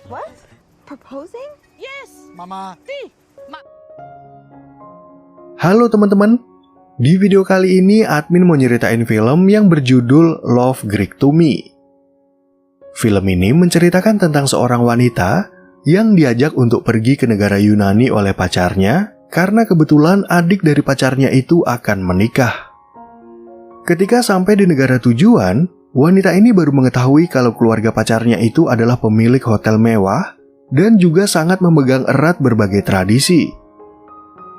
What? Proposing? Yes, Mama. Halo teman-teman, di video kali ini admin mau nyeritain film yang berjudul Love Greek to Me. Film ini menceritakan tentang seorang wanita yang diajak untuk pergi ke negara Yunani oleh pacarnya karena kebetulan adik dari pacarnya itu akan menikah. Ketika sampai di negara tujuan, wanita ini baru mengetahui kalau keluarga pacarnya itu adalah pemilik hotel mewah dan juga sangat memegang erat berbagai tradisi.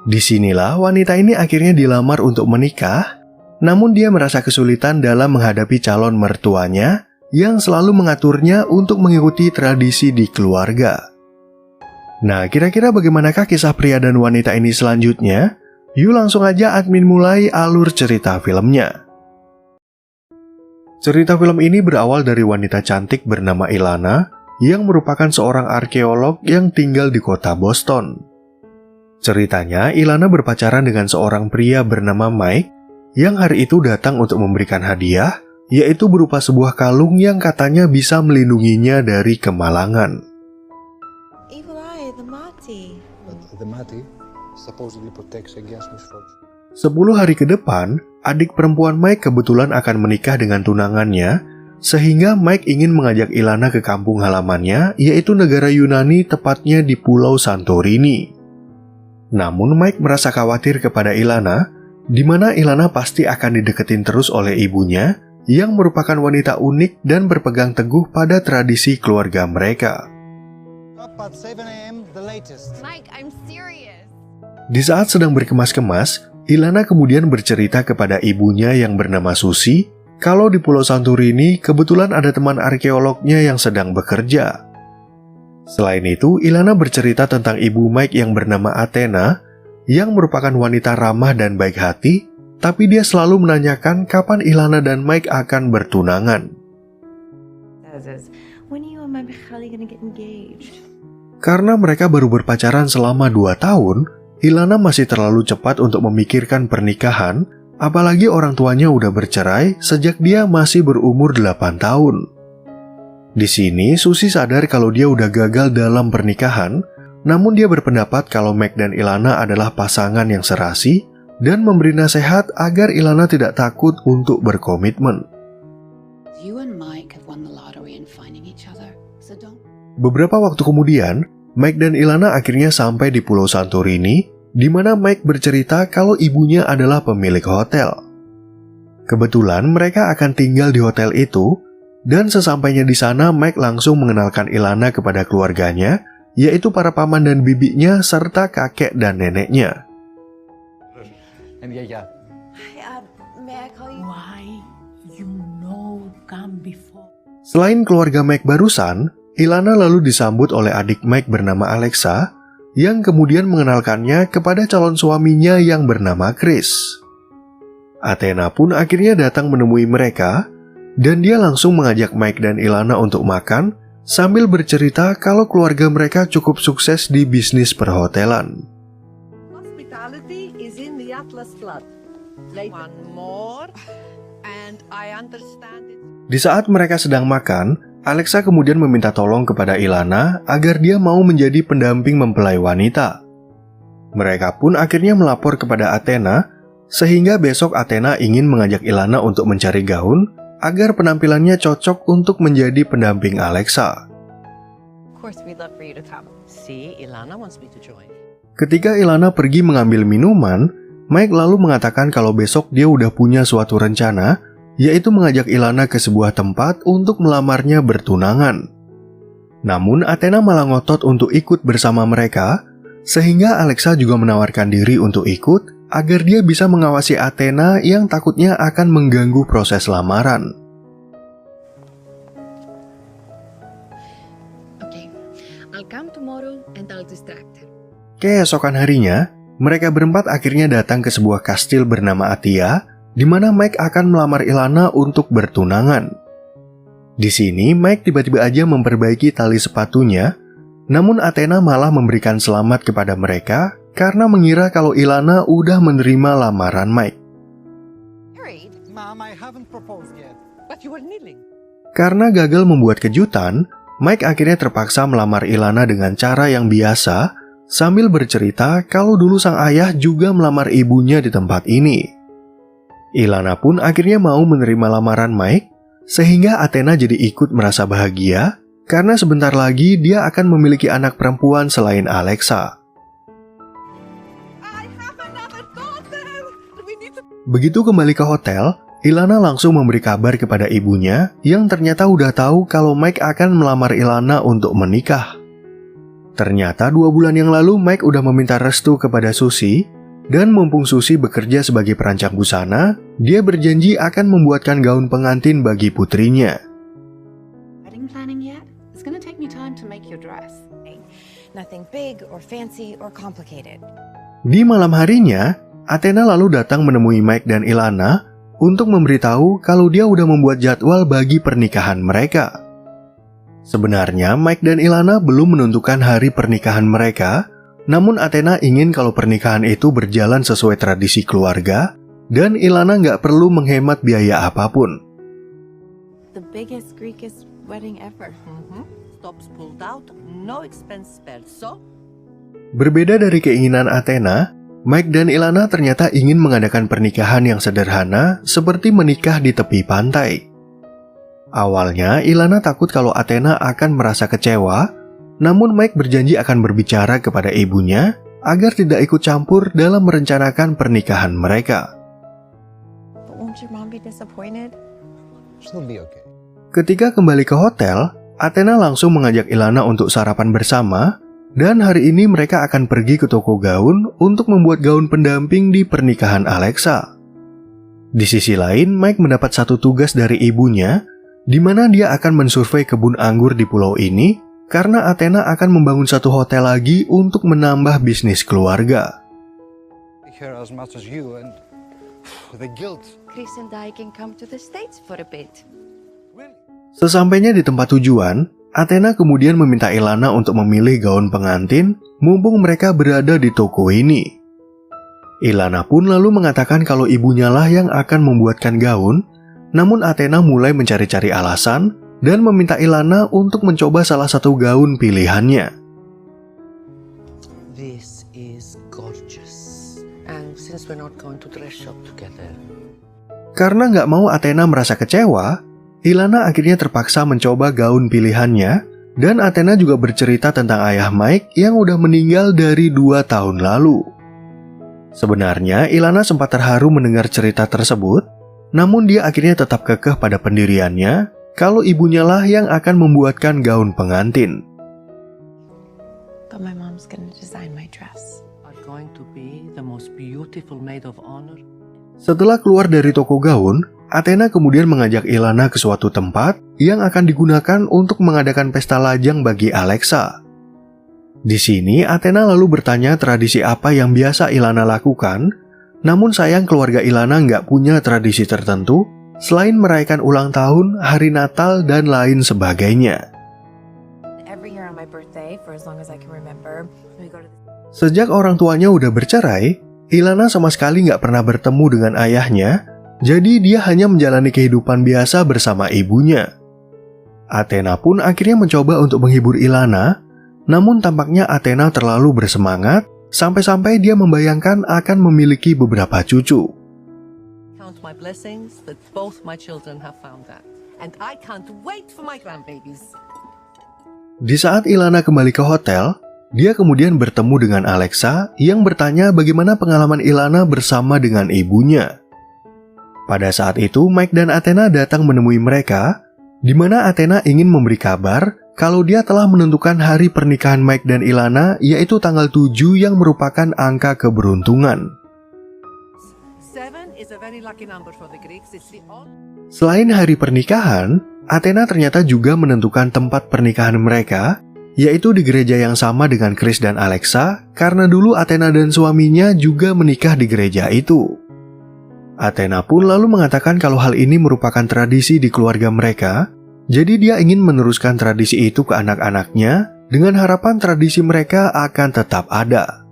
Disinilah wanita ini akhirnya dilamar untuk menikah, namun dia merasa kesulitan dalam menghadapi calon mertuanya yang selalu mengaturnya untuk mengikuti tradisi di keluarga. Nah, kira-kira bagaimanakah kisah pria dan wanita ini selanjutnya? Yuk langsung aja admin mulai alur cerita filmnya. Cerita film ini berawal dari wanita cantik bernama Ilana yang merupakan seorang arkeolog yang tinggal di kota Boston. Ceritanya, Ilana berpacaran dengan seorang pria bernama Mike yang hari itu datang untuk memberikan hadiah, yaitu berupa sebuah kalung yang katanya bisa melindunginya dari kemalangan. Evil Eye, the Mati. The Mati supposedly protects against misfortune. 10 hari ke depan, adik perempuan Mike kebetulan akan menikah dengan tunangannya, sehingga Mike ingin mengajak Ilana ke kampung halamannya, yaitu negara Yunani, tepatnya di Pulau Santorini. Namun Mike merasa khawatir kepada Ilana, di mana Ilana pasti akan dideketin terus oleh ibunya, yang merupakan wanita unik dan berpegang teguh pada tradisi keluarga mereka. Up at 7 a.m. the latest. Mike, I'm serious. Di saat sedang berkemas-kemas, Ilana kemudian bercerita kepada ibunya yang bernama Susi, kalau di Pulau Santorini kebetulan ada teman arkeolognya yang sedang bekerja. Selain itu, Ilana bercerita tentang ibu Mike yang bernama Athena, yang merupakan wanita ramah dan baik hati, tapi dia selalu menanyakan kapan Ilana dan Mike akan bertunangan. When are you and my Michali gonna get engaged? Karena mereka baru berpacaran selama 2 tahun, Ilana masih terlalu cepat untuk memikirkan pernikahan, apalagi orang tuanya udah bercerai sejak dia masih berumur 8 tahun. Di sini, Susi sadar kalau dia udah gagal dalam pernikahan, namun dia berpendapat kalau Mike dan Ilana adalah pasangan yang serasi dan memberi nasihat agar Ilana tidak takut untuk berkomitmen. You and Mike have won the lottery and finding each other, so don't. Beberapa waktu kemudian, Mike dan Ilana akhirnya sampai di Pulau Santorini, di mana Mike bercerita kalau ibunya adalah pemilik hotel. Kebetulan mereka akan tinggal di hotel itu, dan sesampainya di sana Mike langsung mengenalkan Ilana kepada keluarganya, yaitu para paman dan bibinya serta kakek dan neneknya. And yeah. Hi, may I call you? Why you know come before? Selain keluarga Mike barusan, Ilana lalu disambut oleh adik Mike bernama Alexa, yang kemudian mengenalkannya kepada calon suaminya yang bernama Chris. Athena pun akhirnya datang menemui mereka, dan dia langsung mengajak Mike dan Ilana untuk makan, sambil bercerita kalau keluarga mereka cukup sukses di bisnis perhotelan. Hospitality is in the Atlas blood. One more, and I understand it. Di saat mereka sedang makan, Alexa kemudian meminta tolong kepada Ilana agar dia mau menjadi pendamping mempelai wanita. Mereka pun akhirnya melapor kepada Athena, sehingga besok Athena ingin mengajak Ilana untuk mencari gaun agar penampilannya cocok untuk menjadi pendamping Alexa. Of course, we'd love for you to come. See, Ilana wants me to join. Ketika Ilana pergi mengambil minuman, Mike lalu mengatakan kalau besok dia udah punya suatu rencana, yaitu mengajak Ilana ke sebuah tempat untuk melamarnya bertunangan. Namun Athena malah ngotot untuk ikut bersama mereka, sehingga Alexa juga menawarkan diri untuk ikut agar dia bisa mengawasi Athena yang takutnya akan mengganggu proses lamaran. Okay, I'll come tomorrow and I'll distract her. Keesokan harinya, mereka berempat akhirnya datang ke sebuah kastil bernama Atia, di mana Mike akan melamar Ilana untuk bertunangan. Di sini, Mike tiba-tiba aja memperbaiki tali sepatunya, namun Athena malah memberikan selamat kepada mereka karena mengira kalau Ilana udah menerima lamaran Mike. Mom, I haven't proposed yet. But you were kneeling. Karena gagal membuat kejutan, Mike akhirnya terpaksa melamar Ilana dengan cara yang biasa, sambil bercerita kalau dulu sang ayah juga melamar ibunya di tempat ini. Ilana pun akhirnya mau menerima lamaran Mike, sehingga Athena jadi ikut merasa bahagia, karena sebentar lagi dia akan memiliki anak perempuan selain Alexa. Begitu kembali ke hotel, Ilana langsung memberi kabar kepada ibunya yang ternyata udah tahu kalau Mike akan melamar Ilana untuk menikah. Ternyata 2 bulan yang lalu Mike udah meminta restu kepada Susie, dan mumpung Susie bekerja sebagai perancang busana, dia berjanji akan membuatkan gaun pengantin bagi putrinya. Wedding planning yet? It's gonna take me time to make your dress. Nothing big or fancy or complicated. Di malam harinya, Athena lalu datang menemui Mike dan Ilana untuk memberitahu kalau dia udah membuat jadwal bagi pernikahan mereka. Sebenarnya Mike dan Ilana belum menentukan hari pernikahan mereka, namun Athena ingin kalau pernikahan itu berjalan sesuai tradisi keluarga, dan Ilana nggak perlu menghemat biaya apapun. The biggest Greekest wedding ever. Stops pulled out, no expense spared. So, Berbeda dari keinginan Athena, Mike dan Ilana ternyata ingin mengadakan pernikahan yang sederhana seperti menikah di tepi pantai. Awalnya, Ilana takut kalau Athena akan merasa kecewa, namun Mike berjanji akan berbicara kepada ibunya agar tidak ikut campur dalam merencanakan pernikahan mereka. But won't your mom be disappointed? She'll be okay. Ketika kembali ke hotel, Athena langsung mengajak Ilana untuk sarapan bersama, dan hari ini mereka akan pergi ke toko gaun untuk membuat gaun pendamping di pernikahan Alexa. Di sisi lain, Mike mendapat satu tugas dari ibunya, di mana dia akan mensurvei kebun anggur di pulau ini, karena Athena akan membangun satu hotel lagi untuk menambah bisnis keluarga. Take her as much as you and the guilt. Chris and I can come to the States for a bit. Sesampainya di tempat tujuan, Athena kemudian meminta Ilana untuk memilih gaun pengantin mumpung mereka berada di toko ini. Ilana pun lalu mengatakan kalau ibunya lah yang akan membuatkan gaun, namun Athena mulai mencari-cari alasan dan meminta Ilana untuk mencoba salah satu gaun pilihannya. this is gorgeous. And since we're not going to dress shop together, Karena nggak mau Athena merasa kecewa, Ilana akhirnya terpaksa mencoba gaun pilihannya, dan Athena juga bercerita tentang ayah Mike yang udah meninggal dari 2 tahun lalu. Sebenarnya, Ilana sempat terharu mendengar cerita tersebut, namun dia akhirnya tetap kekeh pada pendiriannya kalau ibunya lah yang akan membuatkan gaun pengantin. But my mom's gonna design my dress. are going to be the most beautiful maid of honor. Setelah keluar dari toko gaun, Athena kemudian mengajak Ilana ke suatu tempat yang akan digunakan untuk mengadakan pesta lajang bagi Alexa. Di sini, Athena lalu bertanya tradisi apa yang biasa Ilana lakukan, namun sayang keluarga Ilana nggak punya tradisi tertentu selain merayakan ulang tahun, hari Natal, dan lain sebagainya. Every year on my birthday, for as long as I can remember, we go to the... Sejak orang tuanya udah bercerai, Ilana sama sekali nggak pernah bertemu dengan ayahnya, jadi dia hanya menjalani kehidupan biasa bersama ibunya. Athena pun akhirnya mencoba untuk menghibur Ilana, namun tampaknya Athena terlalu bersemangat, sampai-sampai dia membayangkan akan memiliki beberapa cucu. Count my blessings that both my children have found that. And I can't wait for my grandbabies. Di saat Ilana kembali ke hotel, dia kemudian bertemu dengan Alexa yang bertanya bagaimana pengalaman Ilana bersama dengan ibunya. Pada saat itu, Mike dan Athena datang menemui mereka, di mana Athena ingin memberi kabar kalau dia telah menentukan hari pernikahan Mike dan Ilana, yaitu tanggal 7 yang merupakan angka keberuntungan. 7 is a very lucky number for the Greeks. It's the odd. Selain hari pernikahan, Athena ternyata juga menentukan tempat pernikahan mereka, yaitu di gereja yang sama dengan Chris dan Alexa, karena dulu Athena dan suaminya juga menikah di gereja itu. Athena pun lalu mengatakan kalau hal ini merupakan tradisi di keluarga mereka, jadi dia ingin meneruskan tradisi itu ke anak-anaknya dengan harapan tradisi mereka akan tetap ada.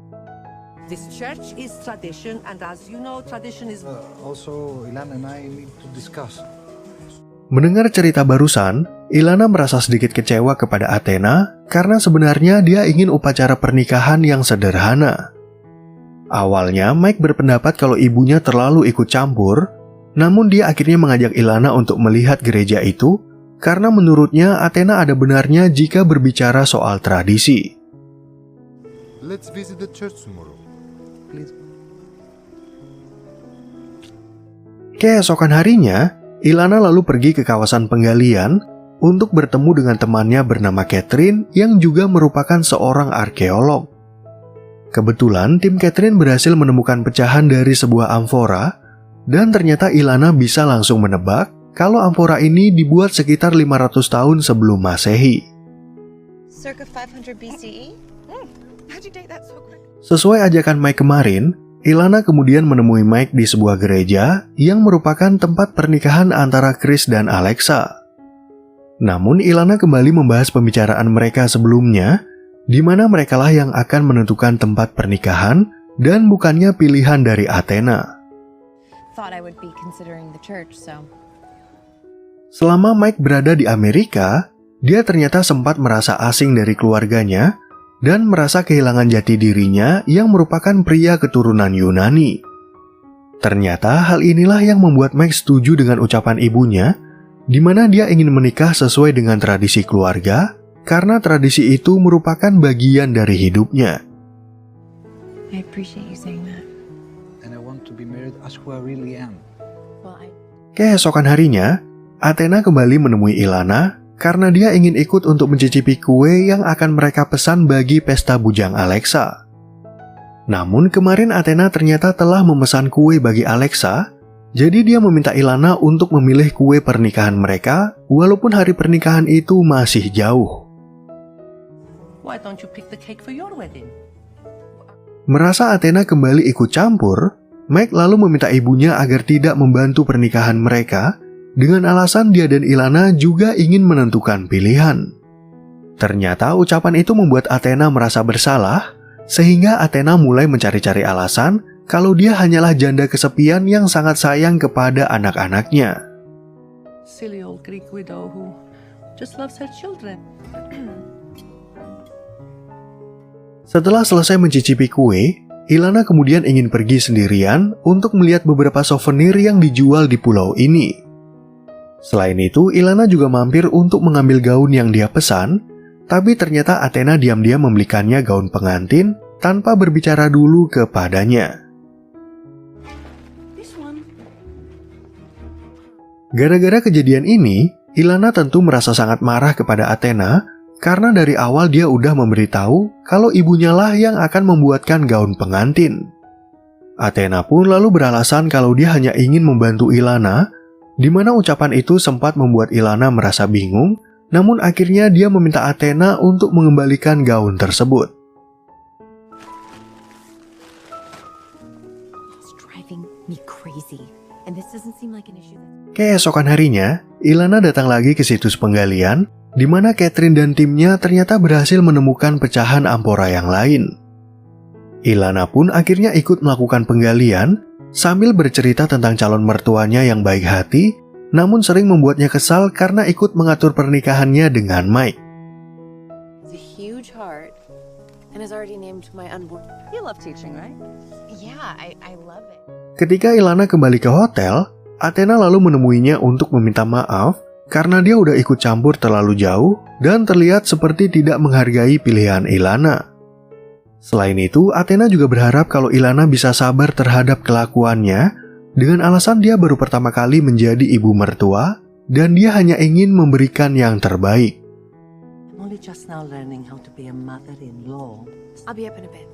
This church is tradition, and as you know, tradition is... Also, Ilana and I need to discuss. Mendengar cerita barusan, Ilana merasa sedikit kecewa kepada Athena karena sebenarnya dia ingin upacara pernikahan yang sederhana. Awalnya Mike berpendapat kalau ibunya terlalu ikut campur, namun dia akhirnya mengajak Ilana untuk melihat gereja itu karena menurutnya Athena ada benarnya jika berbicara soal tradisi. Let's visit the church tomorrow. Please. Keesokan harinya, Ilana lalu pergi ke kawasan penggalian untuk bertemu dengan temannya bernama Catherine yang juga merupakan seorang arkeolog. Kebetulan tim Catherine berhasil menemukan pecahan dari sebuah amfora dan ternyata Ilana bisa langsung menebak kalau amfora ini dibuat sekitar 500 tahun sebelum Masehi. Circa 500 BCE? How'd you date that so quick? Sesuai ajakan Mike kemarin, Ilana kemudian menemui Mike di sebuah gereja yang merupakan tempat pernikahan antara Chris dan Alexa. Namun Ilana kembali membahas pembicaraan mereka sebelumnya, di mana merekalah yang akan menentukan tempat pernikahan dan bukannya pilihan dari Athena. Thought I would be considering the church, so. Selama Mike berada di Amerika, dia ternyata sempat merasa asing dari keluarganya dan merasa kehilangan jati dirinya yang merupakan pria keturunan Yunani. Ternyata hal inilah yang membuat Mike setuju dengan ucapan ibunya, di mana dia ingin menikah sesuai dengan tradisi keluarga, karena tradisi itu merupakan bagian dari hidupnya. I appreciate you saying that. And I want to be married as who I really am. Well, Keesokan harinya, Athena kembali menemui Ilana karena dia ingin ikut untuk mencicipi kue yang akan mereka pesan bagi pesta bujang Alexa. Namun kemarin Athena ternyata telah memesan kue bagi Alexa, jadi dia meminta Ilana untuk memilih kue pernikahan mereka walaupun hari pernikahan itu masih jauh. Why don't you pick the cake for your wedding? Merasa Athena kembali ikut campur, Mike lalu meminta ibunya agar tidak membantu pernikahan mereka dengan alasan dia dan Ilana juga ingin menentukan pilihan. Ternyata ucapan itu membuat Athena merasa bersalah, sehingga Athena mulai mencari-cari alasan kalau dia hanyalah janda kesepian yang sangat sayang kepada anak-anaknya. Silly old Greek widow who just loves her children. Setelah selesai mencicipi kue, Ilana kemudian ingin pergi sendirian untuk melihat beberapa souvenir yang dijual di pulau ini. Selain itu, Ilana juga mampir untuk mengambil gaun yang dia pesan, tapi ternyata Athena diam-diam membelikannya gaun pengantin tanpa berbicara dulu kepadanya. Gara-gara kejadian ini, Ilana tentu merasa sangat marah kepada Athena karena dari awal dia udah memberitahu kalau ibunya lah yang akan membuatkan gaun pengantin. Athena pun lalu beralasan kalau dia hanya ingin membantu Ilana, di mana ucapan itu sempat membuat Ilana merasa bingung, namun akhirnya dia meminta Athena untuk mengembalikan gaun tersebut. it's driving me crazy. And this doesn't seem like an issue that's... Keesokan harinya, Ilana datang lagi ke situs penggalian, di mana Catherine dan timnya ternyata berhasil menemukan pecahan amfora yang lain. Ilana pun akhirnya ikut melakukan penggalian, sambil bercerita tentang calon mertuanya yang baik hati, namun sering membuatnya kesal karena ikut mengatur pernikahannya dengan Mike. It's a huge heart, and is already named my unborn. You love teaching, right? Yeah, I love it. Ketika Ilana kembali ke hotel, Athena lalu menemuinya untuk meminta maaf karena dia udah ikut campur terlalu jauh dan terlihat seperti tidak menghargai pilihan Ilana. Selain itu, Athena juga berharap kalau Ilana bisa sabar terhadap kelakuannya dengan alasan dia baru pertama kali menjadi ibu mertua dan dia hanya ingin memberikan yang terbaik. I'm only just now learning how to be a mother-in-law. I'll be up in a bit.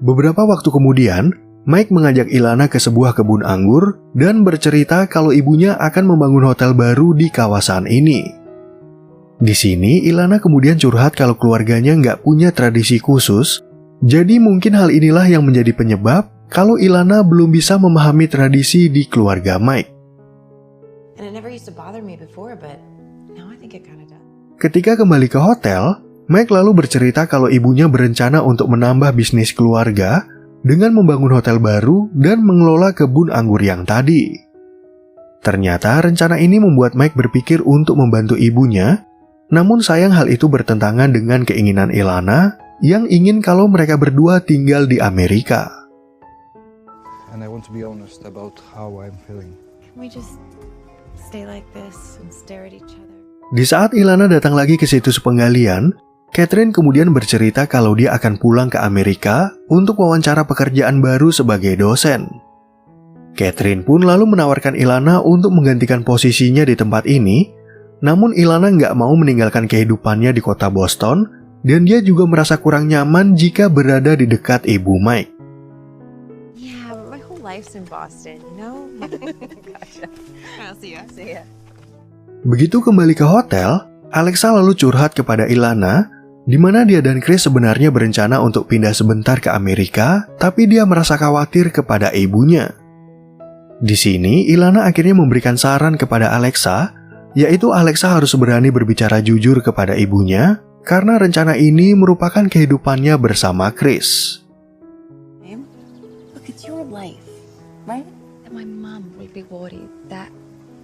Beberapa waktu kemudian, Mike mengajak Ilana ke sebuah kebun anggur dan bercerita kalau ibunya akan membangun hotel baru di kawasan ini. Di sini, Ilana kemudian curhat kalau keluarganya nggak punya tradisi khusus, jadi mungkin hal inilah yang menjadi penyebab kalau Ilana belum bisa memahami tradisi di keluarga Mike. And it never used to bother me before, but now I think it kind of does. Ketika kembali ke hotel, Mike lalu bercerita kalau ibunya berencana untuk menambah bisnis keluarga dengan membangun hotel baru dan mengelola kebun anggur yang tadi. Ternyata rencana ini membuat Mike berpikir untuk membantu ibunya, namun sayang hal itu bertentangan dengan keinginan Ilana yang ingin kalau mereka berdua tinggal di Amerika. And I want to be honest about how I'm feeling. Can we just stay like this and stare at each other? Di saat Ilana datang lagi ke situs penggalian, Catherine kemudian bercerita kalau dia akan pulang ke Amerika untuk wawancara pekerjaan baru sebagai dosen. Catherine pun lalu menawarkan Ilana untuk menggantikan posisinya di tempat ini, namun Ilana nggak mau meninggalkan kehidupannya di kota Boston, dan dia juga merasa kurang nyaman jika berada di dekat ibu Mike. Yeah, but my whole life's in Boston, you know? Gotcha. I'll see ya. See ya. Begitu kembali ke hotel, Alexa lalu curhat kepada Ilana, di mana dia dan Chris sebenarnya berencana untuk pindah sebentar ke Amerika, tapi dia merasa khawatir kepada ibunya. Di sini, Ilana akhirnya memberikan saran kepada Alexa, yaitu Alexa harus berani berbicara jujur kepada ibunya, karena rencana ini merupakan kehidupannya bersama Chris. Babe, look, it's your life, right? And my mum would be worried that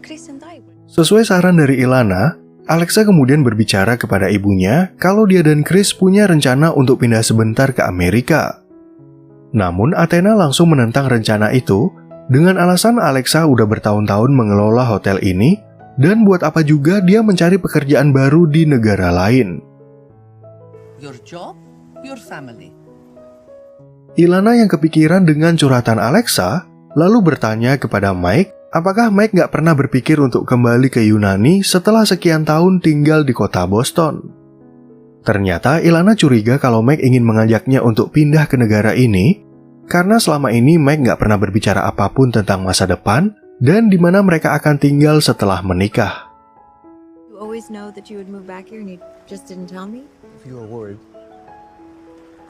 Chris and I would. Sesuai saran dari Ilana, Alexa kemudian berbicara kepada ibunya kalau dia dan Chris punya rencana untuk pindah sebentar ke Amerika. Namun Athena langsung menentang rencana itu dengan alasan Alexa udah bertahun-tahun mengelola hotel ini dan buat apa juga dia mencari pekerjaan baru di negara lain. Your job, your family. Ilana yang kepikiran dengan curhatan Alexa lalu bertanya kepada Mike apakah Mike nggak pernah berpikir untuk kembali ke Yunani setelah sekian tahun tinggal di kota Boston. Ternyata Ilana curiga kalau Mike ingin mengajaknya untuk pindah ke negara ini karena selama ini Mike nggak pernah berbicara apapun tentang masa depan dan di mana mereka akan tinggal setelah menikah. You always know that you would move back here and you just didn't tell me? If you are worried,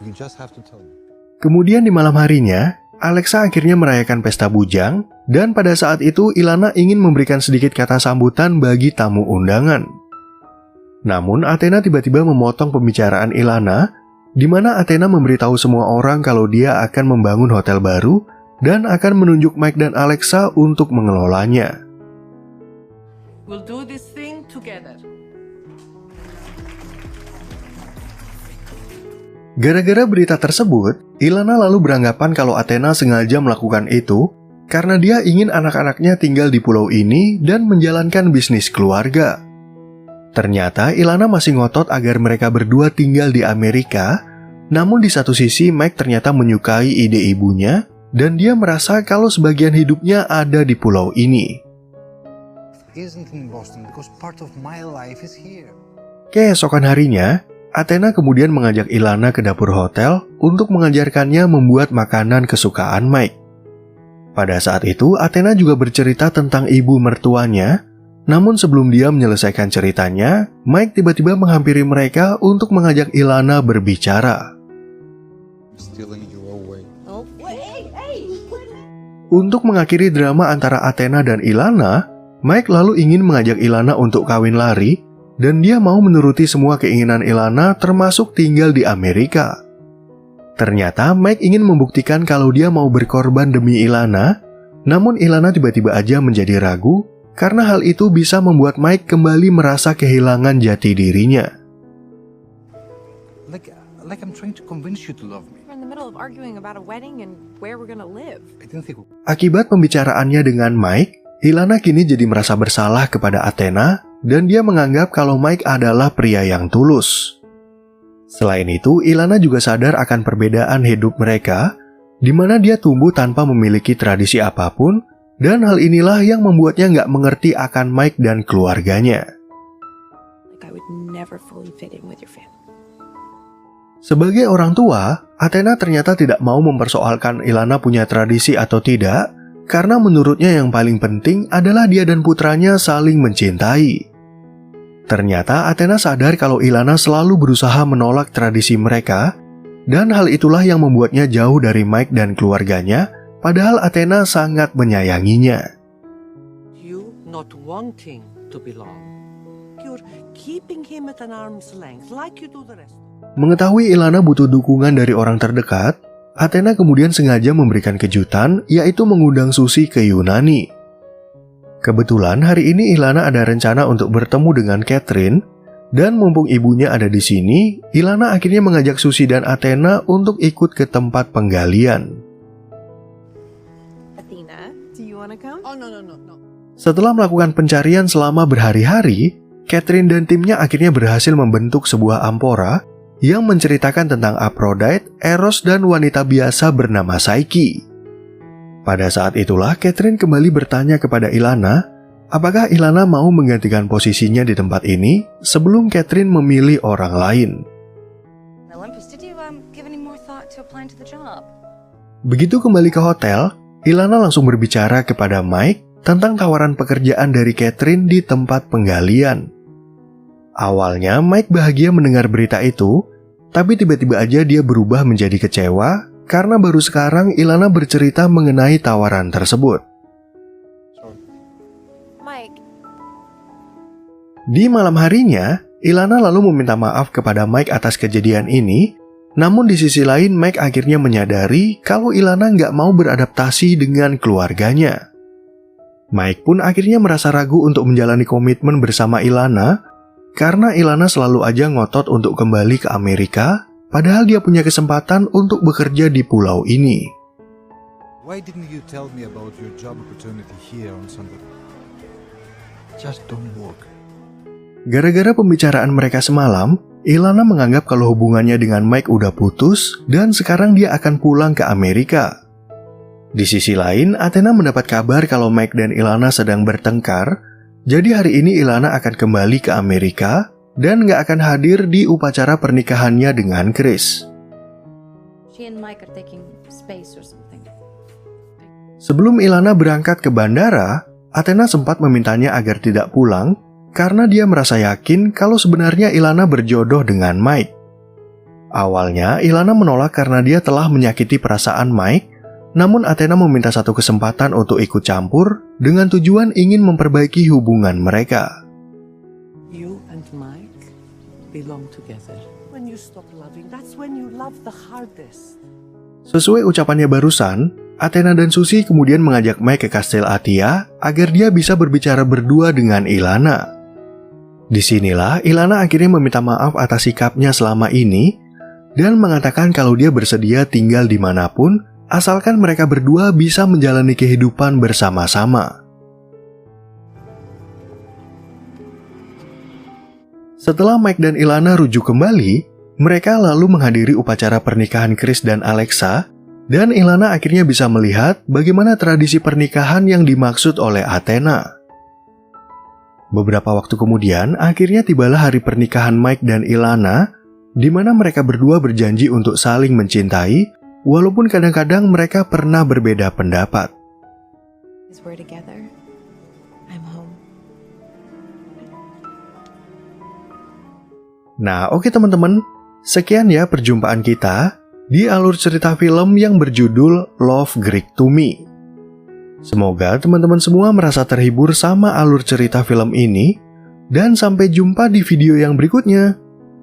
you just have to tell me. Kemudian di malam harinya, Alexa akhirnya merayakan pesta bujang dan pada saat itu Ilana ingin memberikan sedikit kata sambutan bagi tamu undangan. Namun Athena tiba-tiba memotong pembicaraan Ilana, di mana Athena memberitahu semua orang kalau dia akan membangun hotel baru dan akan menunjuk Mike dan Alexa untuk mengelolanya. We'll do this thing together. Gara-gara berita tersebut, Ilana lalu beranggapan kalau Athena sengaja melakukan itu karena dia ingin anak-anaknya tinggal di pulau ini dan menjalankan bisnis keluarga. Ternyata Ilana masih ngotot agar mereka berdua tinggal di Amerika, namun di satu sisi Mike ternyata menyukai ide ibunya dan dia merasa kalau sebagian hidupnya ada di pulau ini. Isn't in Boston because part of my life is here. Keesokan harinya, Athena kemudian mengajak Ilana ke dapur hotel untuk mengajarkannya membuat makanan kesukaan Mike. Pada saat itu, Athena juga bercerita tentang ibu mertuanya. Namun sebelum dia menyelesaikan ceritanya, Mike tiba-tiba menghampiri mereka untuk mengajak Ilana berbicara. Stealing you away. Oh, Untuk mengakhiri drama antara Athena dan Ilana, Mike lalu ingin mengajak Ilana untuk kawin lari, dan dia mau menuruti semua keinginan Ilana termasuk tinggal di Amerika. Ternyata Mike ingin membuktikan kalau dia mau berkorban demi Ilana, namun Ilana tiba-tiba aja menjadi ragu, karena hal itu bisa membuat Mike kembali merasa kehilangan jati dirinya. Like I'm trying to convince you to love me. We're in the middle of arguing about a wedding and where we're gonna live. I didn't think. Akibat pembicaraannya dengan Mike, Ilana kini jadi merasa bersalah kepada Athena dan dia menganggap kalau Mike adalah pria yang tulus. Selain itu, Ilana juga sadar akan perbedaan hidup mereka, di mana dia tumbuh tanpa memiliki tradisi apapun, dan hal inilah yang membuatnya nggak mengerti akan Mike dan keluarganya. Like I would never fully fit in with your family. Sebagai orang tua, Athena ternyata tidak mau mempersoalkan Ilana punya tradisi atau tidak, karena menurutnya yang paling penting adalah dia dan putranya saling mencintai. Ternyata Athena sadar kalau Ilana selalu berusaha menolak tradisi mereka, dan hal itulah yang membuatnya jauh dari Mike dan keluarganya, padahal Athena sangat menyayanginya. You not wanting to belong. You're keeping him at an arm's length like you do the rest. Mengetahui Ilana butuh dukungan dari orang terdekat, Athena kemudian sengaja memberikan kejutan, yaitu mengundang Susi ke Yunani. Kebetulan hari ini Ilana ada rencana untuk bertemu dengan Catherine, dan mumpung ibunya ada di sini, Ilana akhirnya mengajak Susie dan Athena untuk ikut ke tempat penggalian. Athena, do you want to come? Oh, no. Setelah melakukan pencarian selama berhari-hari, Catherine dan timnya akhirnya berhasil membentuk sebuah ampora yang menceritakan tentang Aphrodite, Eros, dan wanita biasa bernama Psyche. Pada saat itulah Catherine kembali bertanya kepada Ilana, apakah Ilana mau menggantikan posisinya di tempat ini sebelum Catherine memilih orang lain. Olympus, did you give any more thought to applying to the job? Begitu kembali ke hotel, Ilana langsung berbicara kepada Mike tentang tawaran pekerjaan dari Catherine di tempat penggalian. Awalnya Mike bahagia mendengar berita itu, tapi tiba-tiba aja dia berubah menjadi kecewa karena baru sekarang Ilana bercerita mengenai tawaran tersebut. Mike, Di malam harinya, Ilana lalu meminta maaf kepada Mike atas kejadian ini, namun di sisi lain Mike akhirnya menyadari kalau Ilana nggak mau beradaptasi dengan keluarganya. Mike pun akhirnya merasa ragu untuk menjalani komitmen bersama Ilana, karena Ilana selalu aja ngotot untuk kembali ke Amerika, padahal dia punya kesempatan untuk bekerja di pulau ini. Why didn't you tell me about your job opportunity here on Sunday? Just don't work. Gara-gara pembicaraan mereka semalam, Ilana menganggap kalau hubungannya dengan Mike udah putus dan sekarang dia akan pulang ke Amerika. Di sisi lain, Athena mendapat kabar kalau Mike dan Ilana sedang bertengkar, jadi hari ini Ilana akan kembali ke Amerika dan nggak akan hadir di upacara pernikahannya dengan Chris. She and Mike are taking space or something. Sebelum Ilana berangkat ke bandara, Athena sempat memintanya agar tidak pulang karena dia merasa yakin kalau sebenarnya Ilana berjodoh dengan Mike. Awalnya, Ilana menolak karena dia telah menyakiti perasaan Mike, namun Athena meminta satu kesempatan untuk ikut campur dengan tujuan ingin memperbaiki hubungan mereka. You and Mike belong together. When you stop loving, that's when you love the hardest. Sesuai ucapannya barusan, Athena dan Susie kemudian mengajak Mike ke kastil Atia agar dia bisa berbicara berdua dengan Ilana. Disinilah Ilana akhirnya meminta maaf atas sikapnya selama ini dan mengatakan kalau dia bersedia tinggal dimanapun asalkan mereka berdua bisa menjalani kehidupan bersama-sama. Setelah Mike dan Ilana rujuk kembali, mereka lalu menghadiri upacara pernikahan Chris dan Alexa, dan Ilana akhirnya bisa melihat bagaimana tradisi pernikahan yang dimaksud oleh Athena. Beberapa waktu kemudian, akhirnya tibalah hari pernikahan Mike dan Ilana, di mana mereka berdua berjanji untuk saling mencintai, walaupun kadang-kadang mereka pernah berbeda pendapat. As we're together, I'm home. Nah, oke teman-teman, sekian ya perjumpaan kita di alur cerita film yang berjudul Love Greek to Me. Semoga teman-teman semua merasa terhibur sama alur cerita film ini, dan sampai jumpa di video yang berikutnya.